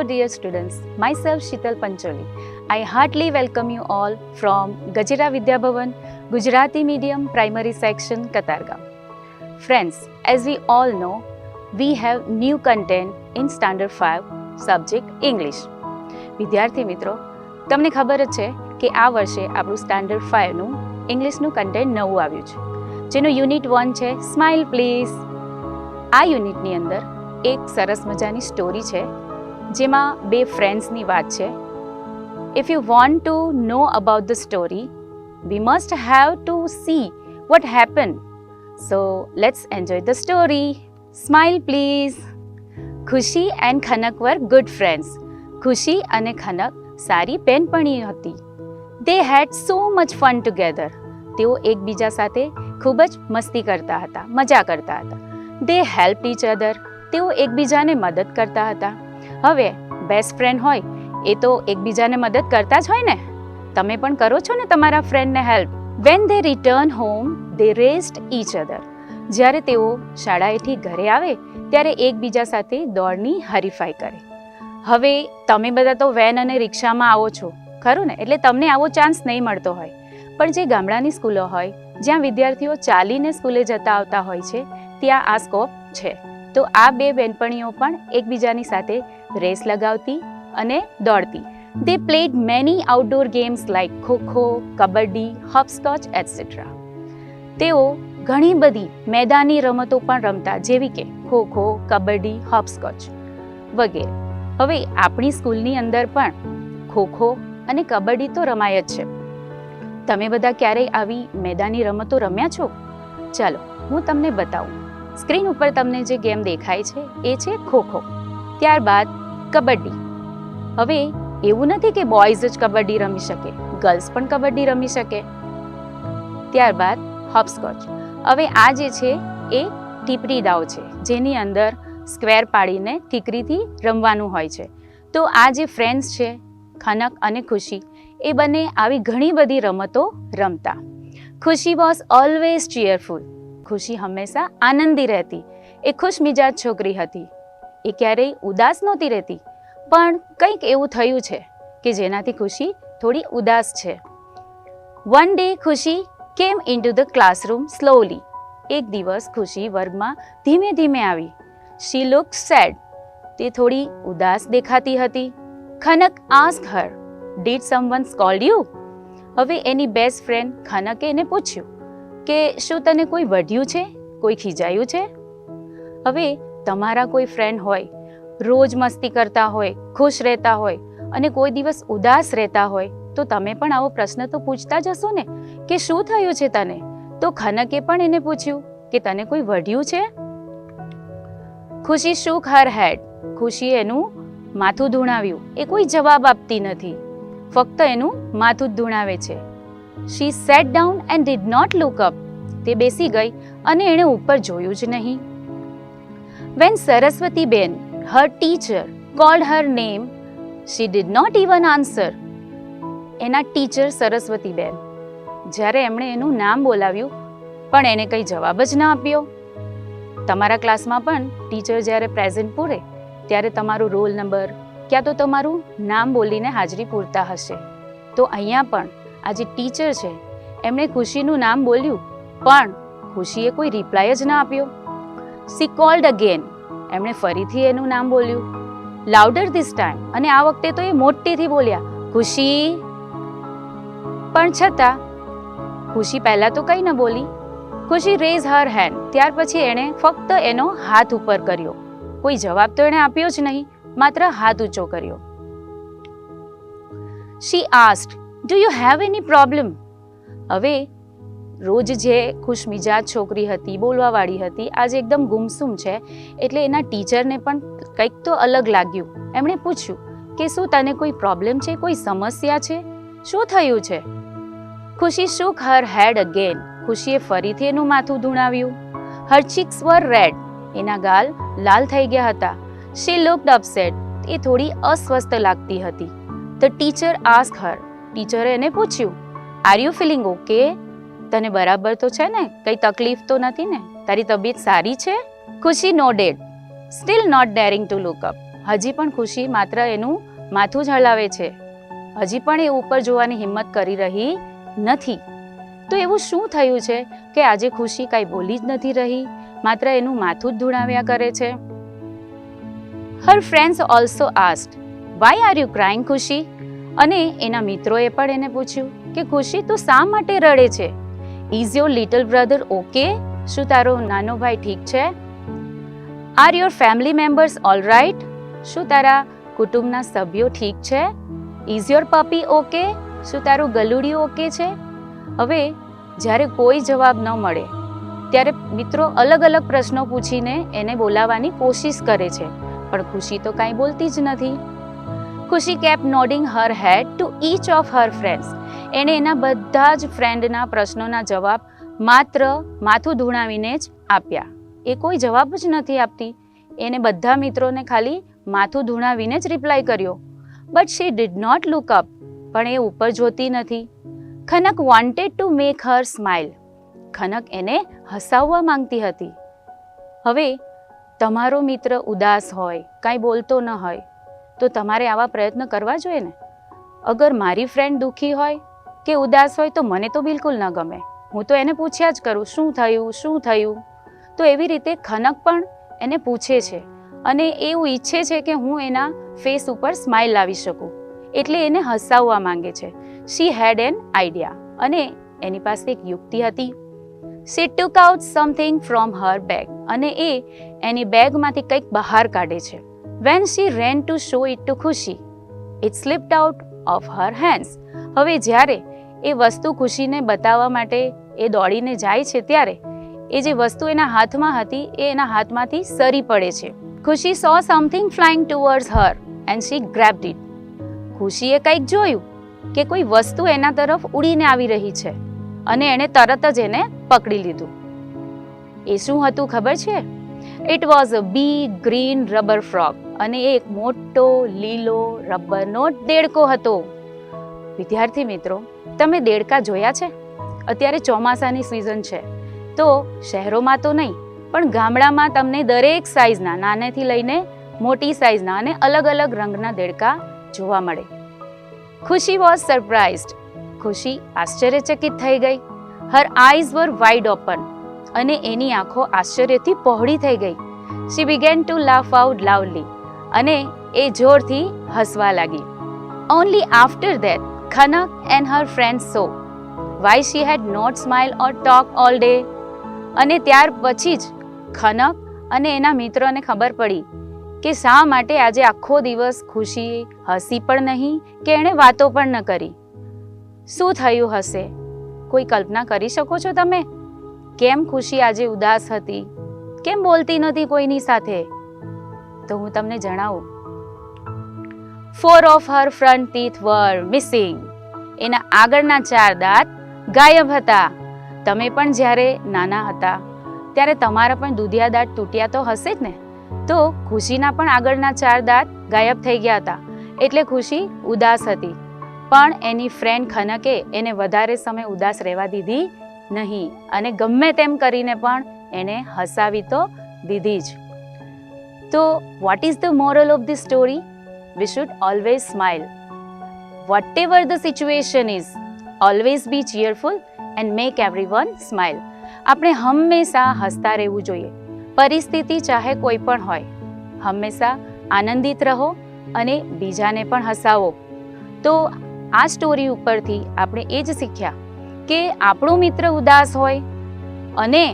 dear students, myself Sheetal Pancholi. I heartily welcome you all from Gajera Vidya Bhavan, Gujarati Medium Primary Section, Katargam. Friends, as we all know, we have new content in Standard 5 subject English. વિદ્યાર્થી મિત્રો, તમને ખબર જ છે કે આ વર્ષે આપણું સ્ટાન્ડર્ડ 5નું ઇંગ્લિશનું કન્ટેન્ટ નવું આવ્યું છે, જેનું યુનિટ 1 છે સ્માઇલ પ્લીઝ. આ યુનિટની અંદર એક સરસ મજાની સ્ટોરી છે, જેમાં બે ફ્રેન્ડ્સની વાત છે. If you want to know about the story, we must have to see what happen. So let's enjoy the story. Smile please. Khushi and Khanak were good friends. Khushi અને ખનક સારી બેનપણી હતી. They had so much fun together. તેઓ એકબીજા સાથે ખૂબ જ મસ્તી કરતા હતા, મજા કરતા હતા. દે હેલ્પ ઇચ અધર. તેઓ એકબીજાને મદદ કરતા હતા. હવે બેસ્ટ ફ્રેન્ડ હોય એ તો એકબીજાને મદદ કરતા જ હોય ને. તમે પણ કરો છો ને તમારા ફ્રેન્ડને help. When they return home they raced each other. જ્યારે તેઓ શાળાએથી ઘરે આવે ત્યારે એકબીજા સાથે દોડની હરીફાઈ કરે. હવે તમે બધા તો વેન અને રિક્ષામાં આવો છો, ખરું ને? એટલે તમને આવો ચાન્સ નહીં મળતો હોય. પણ જે ગામડાની સ્કૂલો હોય, જ્યાં વિદ્યાર્થીઓ ચાલીને સ્કૂલે જતા આવતા હોય છે, ત્યાં આ સ્કોપ છે. તો આ બે બેનપણીઓ પણ એકબીજાની સાથે રેસ લગાવતી અને દોડતી. They played many outdoor games like kho kho, kabaddi, hopscotch etcetera. તેઓ ઘણી બધી મેદાની રમતો પણ રમતા, જેવી કે ખોખો, કબડ્ડી, હોપસ્કોચ વગેરે. હવે આપણી સ્કૂલની અંદર પણ ખોખો અને કબડ્ડી તો રમાય જ છે. તમે બધા ક્યારેય આવી મેદાની રમતો રમ્યા છો? ચાલો હું તમને બતાવું. સ્ક્રીન ઉપર તમને જે ગેમ દેખાય છે એ છે ખોખો, ત્યારબાદ કબડ્ડી. હવે એવું નથી કે બોયઝ જ કબડ્ડી રમી શકે, ગર્લ્સ પણ કબડ્ડી રમી શકે. ત્યારબાદ હોપસ્કોચ. હવે આ જે છે એ ટીપરી દાવ છે, જેની અંદર સ્ક્વેર પાડીને ઠીકરીથી રમવાનું હોય છે. તો આ જે ફ્રેન્ડ્સ છે ખનક અને ખુશી, એ બંને આવી ઘણી બધી રમતો રમતા. ખુશી વોઝ ઓલવેઝ ચીયરફુલ. ખુશી હંમેશા આનંદી રહેતી. એ ખુશ મિજાજ છોકરી હતી. એ ક્યારેય ઉદાસ નહોતી રહેતી. પણ કંઈક એવું થયું છે કે જેનાથી ખુશી થોડી ઉદાસ છે. વન ડે ખુશી કેમ in to the classroom slowly. એક દિવસ ખુશી વર્ગમાં ધીમે ધીમે આવી. શી લુક સેડ. તે થોડી ઉદાસ દેખાતી હતી. Khanak ask Har, did someone scold you. હવે એની બેસ્ટ ફ્રેન્ડ ખનકે એને પૂછ્યું કે શું તને કોઈ વઢ્યું છે, કોઈ ખીજાયું છે? હવે તમારા કોઈ ફ્રેન્ડ હોય, રોજ મસ્તી કરતા હોય, ખુશ રહેતા હોય અને કોઈ દિવસ ઉદાસ રહેતા હોય, તો તમે પણ આવો પ્રશ્ન તો પૂછતા જ હશો ને કે શું થયું છે તને? તો ખનકે પણ એને પૂછ્યું કે તને કોઈ વઢ્યું છે? ખુશી shook her head. ખુશીએ એનું માથું ધૂણાવ્યું. એ કોઈ જવાબ આપતી નથી, ફક્ત એનું માથું જ ધૂણાવે છે. She sat down and did not look up. તે બેસી ગઈ અને એણે ઉપર જોયું જ નહીં. When Saraswati Ben, her teacher, called her name, she did not even answer. એના ટીચર સરસ્વતી બેન, જ્યારે એમણે એનું નામ બોલાવ્યું પણ એને કંઈ જવાબ જ ન આપ્યો. તમારા ક્લાસમાં પણ ટીચર જ્યારે પ્રેઝન્ટ પૂરે ત્યારે તમારું રોલ નંબર ક્યાં તો તમારું નામ બોલીને હાજરી પૂરતા હશે. તો અહીંયા પણ આ જે ટીચર છે એમણે ખુશીનું નામ બોલ્યું પણ ખુશીએ કોઈ રિપ્લાય જ ના આપ્યો. C cold again. એમણે ફરીથી એનું નામ બોલ્યું, લાઉડર ધીસ ટાઈમ. અને આ વખતે તો એ મોટેથી બોલ્યા, ખુશી. પણ છતાં ખુશી પહેલાં તો કંઈ ન બોલી. ખુશી રેઝ હર હેન્ડ. ત્યાર પછી એણે ફક્ત એનો હાથ ઉપર કર્યો. કોઈ જવાબ તો એણે આપ્યો જ નહીં, માત્ર હાથ ઊંચો કર્યો. She asked, do you have any problem? હવે રોજ જે ખુશ મિજાજ છોકરી હતી, બોલવાવાળી હતી, આજે એકદમ ગુમસુમ છે. એટલે એના ટીચરને પણ કંઈક તો અલગ લાગ્યું. એમણે પૂછ્યું કે શું તને કોઈ પ્રોબ્લેમ છે, કોઈ સમસ્યા છે, શું થયું છે? ખુશી shook her head again. ખુશીએ ફરીથી એનું માથું ધૂણાવ્યું. Her cheeks were red. એના ગાલ લાલ થઈ ગયા હતા. She looked upset. એ થોડી અસ્વસ્થ લાગતી હતી. The teacher asked her. ટીચરે એને પૂછ્યું, Are you feeling okay? તને બરાબર તો છે ને? કંઈ તકલીફ તો નથી ને? તારી તબિયત સારી છે? ખુશી nodded, still not daring to look up. હજી પણ ખુશી માત્ર એનું માથું જ હલાવે છે. હજી પણ એ ઉપર જોવાની હિંમત કરી રહી નથી. તો એવું શું થયું છે કે આજે ખુશી કાંઈ બોલી જ નથી રહી, માત્ર એનું માથું જ ધૂણાવ્યા કરે છે? Her friends also asked, "Why are you crying, ખુશી?" અને એના મિત્રોએ પણ એને પૂછ્યું કે ખુશી તું શા માટે રડે છે? Is your little brother okay? શું તારો નાનો ભાઈ ઠીક છે? Are your family members all right? શું તારા કુટુંબના સભ્યો ઠીક છે? Is your puppy okay? શું તારું ગલુડિયું ઓકે છે? હવે જ્યારે કોઈ જવાબ ન મળે ત્યારે મિત્રો અલગ અલગ પ્રશ્નો પૂછીને એને બોલાવવાની કોશિશ કરે છે, પણ ખુશી તો કાંઈ બોલતી જ નથી. ખુશી kept nodding her head to each of her friends. એણે એના બધા જ ફ્રેન્ડના પ્રશ્નોના જવાબ માત્ર માથું ધૂણાવીને જ આપ્યા. એ કોઈ જવાબ જ નથી આપતી. એને બધા મિત્રોને ખાલી માથું ધૂણાવીને જ રિપ્લાય કર્યો. But she did not look up. પણ એ ઉપર જોતી નથી. Khanak wanted to make her smile. Khanak એને હસાવવા માંગતી હતી. હવે તમારો મિત્ર ઉદાસ હોય, કાંઈ બોલતો ન હોય, તો તમારે આવા પ્રયત્ન કરવા જોઈએ ને. અગર મારી ફ્રેન્ડ દુઃખી હોય કે ઉદાસ હોય તો મને તો બિલકુલ ન ગમે. હું તો એને પૂછ્યા જ કરું, શું થયું શું થયું. તો એવી રીતે ખનક પણ એને પૂછે છે અને એવું ઈચ્છે છે કે હું એના ફેસ ઉપર સ્માઇલ લાવી શકું, એટલે એને હસાવવા માંગે છે. શી હેડ એન આઈડિયા. અને એની પાસે એક યુક્તિ હતી. She took out something from her bag. અને એ એની બેગમાંથી કંઈક બહાર કાઢે છે. When she ran to show it to ખુશી, it slipped out of her hands. હવે જ્યારે એ વસ્તુ ખુશીને બતાવવા માટે એ દોડીને જાય છે ત્યારે એ જે વસ્તુ એના હાથમાં હતી એ એના હાથમાંથી સરી પડે છે. ખુશી saw something flying towards her and she grabbed it. ખુશીએ કંઈક જોયું કે કોઈ વસ્તુ એના તરફ ઉડીને આવી રહી છે અને એણે તરત જ એને પકડી લીધું. એ શું હતું ખબર છે? It was a big green rubber frog. અને એ એક મોટો લીલો રબરનો દેડકો હતો. વિદ્યાર્થી મિત્રો, તમે દેડકા જોયા છે? અત્યારે ચોમાસાની સિઝન છે, તો શહેરોમાં તો નહીં પણ ગામડામાં તમને દરેક સાઇઝના, નાનેથી લઈને મોટી સાઇઝના અને અલગ અલગ રંગના દેડકા જોવા મળે. ખુશી વોઝ સરપ્રાઇઝડ. ખુશી આશ્ચર્યચકિત થઈ ગઈ. Her eyes were wide open. અને એની આંખો આશ્ચર્યથી પહોળી થઈ ગઈ. She began to laugh out loudly. અને એ જોરથી હસવા લાગી. Only after that Khanak and her friends so why she had not smile or talk all day. અને ત્યાર પછી જ ખનક અને એના મિત્રોને ખબર પડી કે શા માટે આજે આખો દિવસ ખુશી હસી પણ નહીં કે એણે વાતો પણ ન કરી. શું થયું હશે? કોઈ કલ્પના કરી શકો છો તમે? કેમ ખુશી આજે ઉદાસ હતી? કેમ બોલતી નહોતી કોઈની સાથે? તો હું તમને જણાવું. 4 of her front teeth were missing. એના આગળના 4 દાંત ગાયબ હતા. તમે પણ જ્યારે નાના હતા ત્યારે તમારા પણ દુધિયા દાંત તૂટ્યા તો હશે જ ને. તો ખુશીના પણ આગળના 4 દાંત ગાયબ થઈ ગયા હતા, એટલે ખુશી ઉદાસ હતી. પણ એની ફ્રેન્ડ ખનકે એને વધારે સમય ઉદાસ રહેવા દીધી નહીં અને ગમે તેમ કરીને પણ એને હસાવી તો દીધી જ. તો what is the moral of the story? We should always smile. Whatever the situation is, always be cheerful and make everyone smile. આપણે હંમેશા હસતા રહેવું જોઈએ. પરિસ્થિતિ ચાહે કોઈ પણ હોય, હંમેશા આનંદિત રહો અને બીજાને પણ હસાવો. તો આ સ્ટોરી ઉપરથી આપણે એ જ શીખ્યા કે આપણો મિત્ર ઉદાસ હોય અને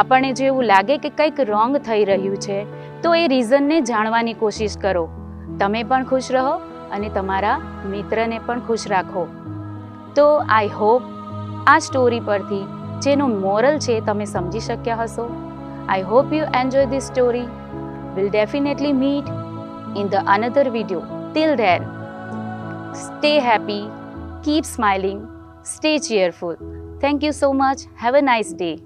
આપણને જો એવું લાગે કે કંઈક રોંગ થઈ રહ્યું છે તો એ રીઝનને જાણવાની કોશિશ કરો. તમે પણ ખુશ રહો અને તમારા મિત્રને પણ ખુશ રાખો. તો આઈ હોપ આ સ્ટોરી પરથી જેનું મોરલ છે તમે સમજી શક્યા હશો. I hope you enjoy this story. Will definitely meet in the another video. Till then, stay happy, keep smiling, stay cheerful. Thank you so much. Have a nice day.